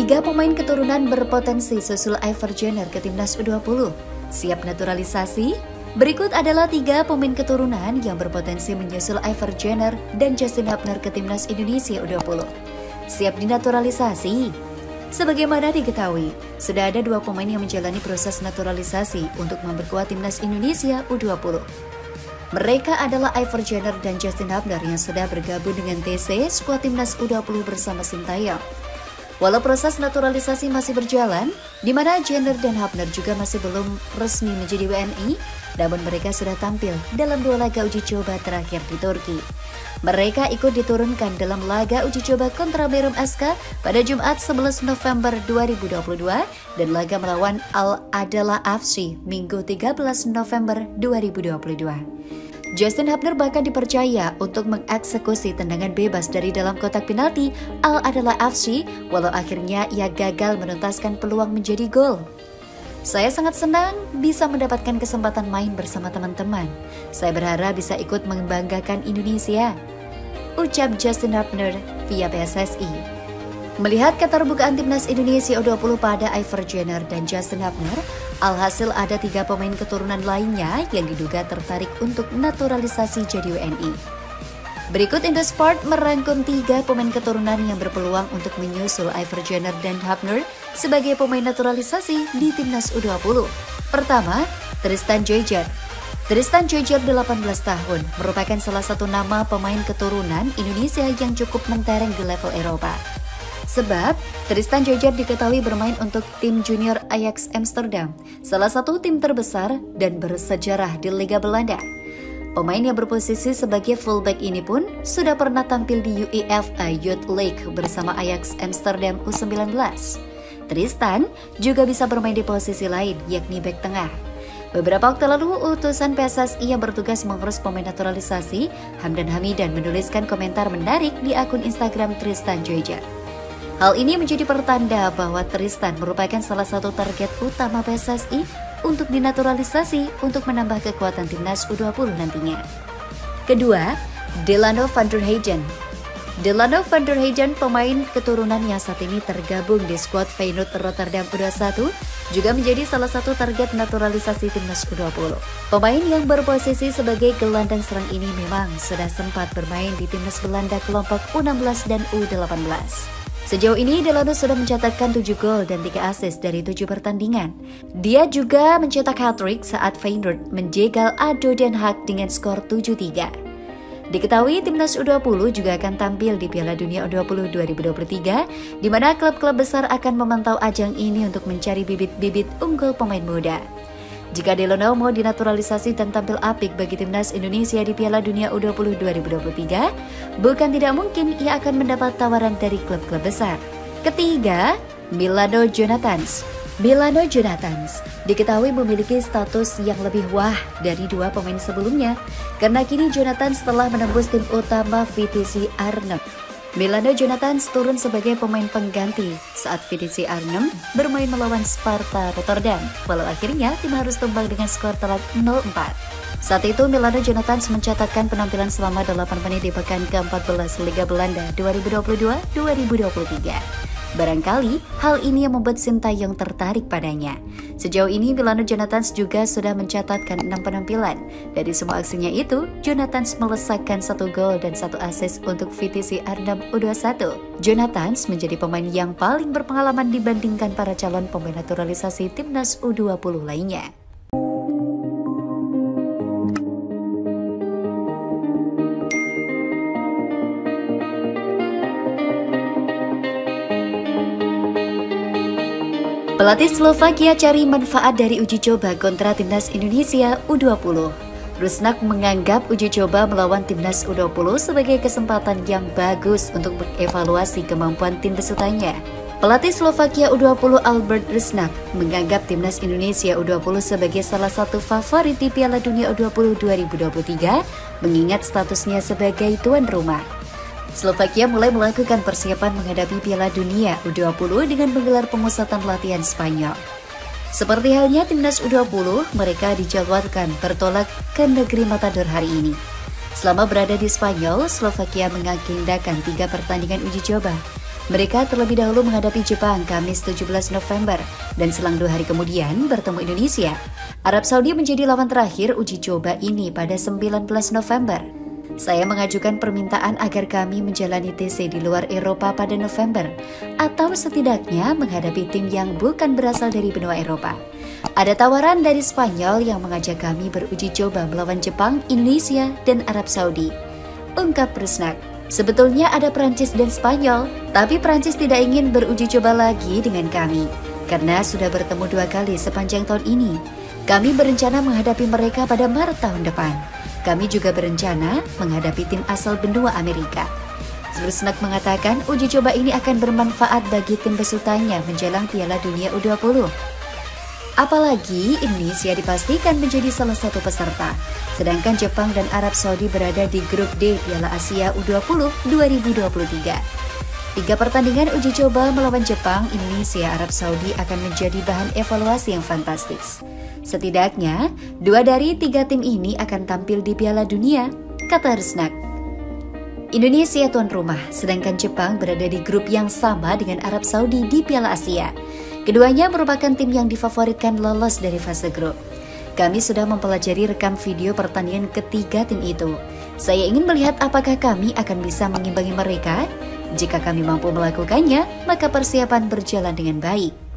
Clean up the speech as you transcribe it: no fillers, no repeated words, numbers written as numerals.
Tiga pemain keturunan berpotensi susul Iver Jenner ke timnas U20. Siap naturalisasi? Berikut adalah tiga pemain keturunan yang berpotensi menyusul Iver Jenner dan Justin Hubner ke timnas Indonesia U20. Siap dinaturalisasi? Sebagaimana diketahui, sudah ada dua pemain yang menjalani proses naturalisasi untuk memperkuat timnas Indonesia U20. Mereka adalah Iver Jenner dan Justin Hubner yang sudah bergabung dengan TC skuad timnas U20 bersama Sintayong. Walau proses naturalisasi masih berjalan, di mana Jenner dan Hubner juga masih belum resmi menjadi WNI, namun mereka sudah tampil dalam dua laga uji coba terakhir di Turki. Mereka ikut diturunkan dalam laga uji coba kontra Merum SK pada Jumat 11 November 2022 dan laga melawan Al-Adalah FC Minggu 13 November 2022. Justin Hubner bahkan dipercaya untuk mengeksekusi tendangan bebas dari dalam kotak penalti Al-Adalah FC, walau akhirnya ia gagal menuntaskan peluang menjadi gol. Saya sangat senang bisa mendapatkan kesempatan main bersama teman-teman. Saya berharap bisa ikut membanggakan Indonesia, ucap Justin Hubner via PSSI. Melihat keterbukaan timnas Indonesia U20 pada Iver Jenner dan Justin Hubner, alhasil ada tiga pemain keturunan lainnya yang diduga tertarik untuk naturalisasi jadi WNI. Berikut Indosport merangkum tiga pemain keturunan yang berpeluang untuk menyusul Iver Jenner dan Hubner sebagai pemain naturalisasi di timnas U20. Pertama, Tristan Jojot. Tristan Jojot 18 tahun, merupakan salah satu nama pemain keturunan Indonesia yang cukup mentereng di level Eropa. Sebab, Tristan Jojot diketahui bermain untuk tim junior Ajax Amsterdam, salah satu tim terbesar dan bersejarah di Liga Belanda. Pemain yang berposisi sebagai fullback ini pun sudah pernah tampil di UEFA Youth League bersama Ajax Amsterdam U19. Tristan juga bisa bermain di posisi lain, yakni bek tengah. Beberapa waktu lalu, utusan PSSI yang bertugas mengurus pemain naturalisasi, Hamdan Hamidan, menuliskan komentar menarik di akun Instagram Tristan Jojot. Hal ini menjadi pertanda bahwa Tristan merupakan salah satu target utama PSSI untuk dinaturalisasi untuk menambah kekuatan timnas U20 nantinya. Kedua, Delano van der Heyden. Delano van der Heyden, pemain keturunan yang saat ini tergabung di skuad Feyenoord Rotterdam U21, juga menjadi salah satu target naturalisasi timnas U20. Pemain yang berposisi sebagai gelandang serang ini memang sudah sempat bermain di timnas Belanda kelompok U16 dan U18. Sejauh ini, Delano sudah mencatatkan 7 gol dan 3 assist dari 7 pertandingan. Dia juga mencetak hat-trick saat Feyenoord menjegal ADO Den Haag dengan skor 7-3. Diketahui timnas U20 juga akan tampil di Piala Dunia U20 2023, di mana klub-klub besar akan memantau ajang ini untuk mencari bibit-bibit unggul pemain muda. Jika Delano mau dinaturalisasi dan tampil apik bagi timnas Indonesia di Piala Dunia U20 2023, bukan tidak mungkin ia akan mendapat tawaran dari klub-klub besar. Ketiga, Milano Jonathans. Milano Jonathans diketahui memiliki status yang lebih wah dari dua pemain sebelumnya, karena kini Jonathans telah menembus tim utama VTC Arnhem. Milano Jonathans turun sebagai pemain pengganti saat VTC Arnhem bermain melawan Sparta Rotterdam, walau akhirnya tim harus tumbang dengan skor telak 0-4. Saat itu Milano Jonathans mencatatkan penampilan selama 8 menit di pekan ke-14 Liga Belanda 2022-2023. Barangkali hal ini yang membuat Sintayong tertarik padanya. Sejauh ini Milano Jonathans juga sudah mencatatkan 6 penampilan. Dari semua aksinya itu, Jonathans melesakkan 1 gol dan 1 assist untuk VTC Arnhem U21. Jonathans menjadi pemain yang paling berpengalaman dibandingkan para calon pemain naturalisasi timnas U20 lainnya. Pelatih Slovakia cari manfaat dari uji coba kontra timnas Indonesia U20. Rusnak menganggap uji coba melawan timnas U20 sebagai kesempatan yang bagus untuk mengevaluasi kemampuan tim besutannya. Pelatih Slovakia U20 Albert Rusnak menganggap timnas Indonesia U20 sebagai salah satu favorit di Piala Dunia U20 2023, mengingat statusnya sebagai tuan rumah. Slovakia mulai melakukan persiapan menghadapi Piala Dunia U20 dengan menggelar pemusatan latihan Spanyol. Seperti halnya timnas U20, mereka dijadwalkan bertolak ke negeri Matador hari ini. Selama berada di Spanyol, Slovakia mengagendakan 3 pertandingan uji coba. Mereka terlebih dahulu menghadapi Jepang Kamis 17 November dan selang 2 hari kemudian bertemu Indonesia. Arab Saudi menjadi lawan terakhir uji coba ini pada 19 November. Saya mengajukan permintaan agar kami menjalani TC di luar Eropa pada November, atau setidaknya menghadapi tim yang bukan berasal dari benua Eropa. Ada tawaran dari Spanyol yang mengajak kami beruji coba melawan Jepang, Indonesia, dan Arab Saudi, ungkap Rusnak. Sebetulnya ada Prancis dan Spanyol, tapi Prancis tidak ingin beruji coba lagi dengan kami, karena sudah bertemu 2 kali sepanjang tahun ini. Kami berencana menghadapi mereka pada Maret tahun depan. Kami juga berencana menghadapi tim asal benua Amerika. Rusnak mengatakan uji coba ini akan bermanfaat bagi tim besutannya menjelang Piala Dunia U20. Apalagi Indonesia dipastikan menjadi salah satu peserta, sedangkan Jepang dan Arab Saudi berada di grup D Piala Asia U20 2023. 3 pertandingan uji coba melawan Jepang, Indonesia, Arab Saudi akan menjadi bahan evaluasi yang fantastis. Setidaknya 2 dari 3 tim ini akan tampil di Piala Dunia, kata Rusnak. Indonesia tuan rumah, sedangkan Jepang berada di grup yang sama dengan Arab Saudi di Piala Asia. Keduanya merupakan tim yang difavoritkan lolos dari fase grup. Kami sudah mempelajari rekam video pertandingan ketiga tim itu. Saya ingin melihat apakah kami akan bisa mengimbangi mereka. Jika kami mampu melakukannya, maka persiapan berjalan dengan baik.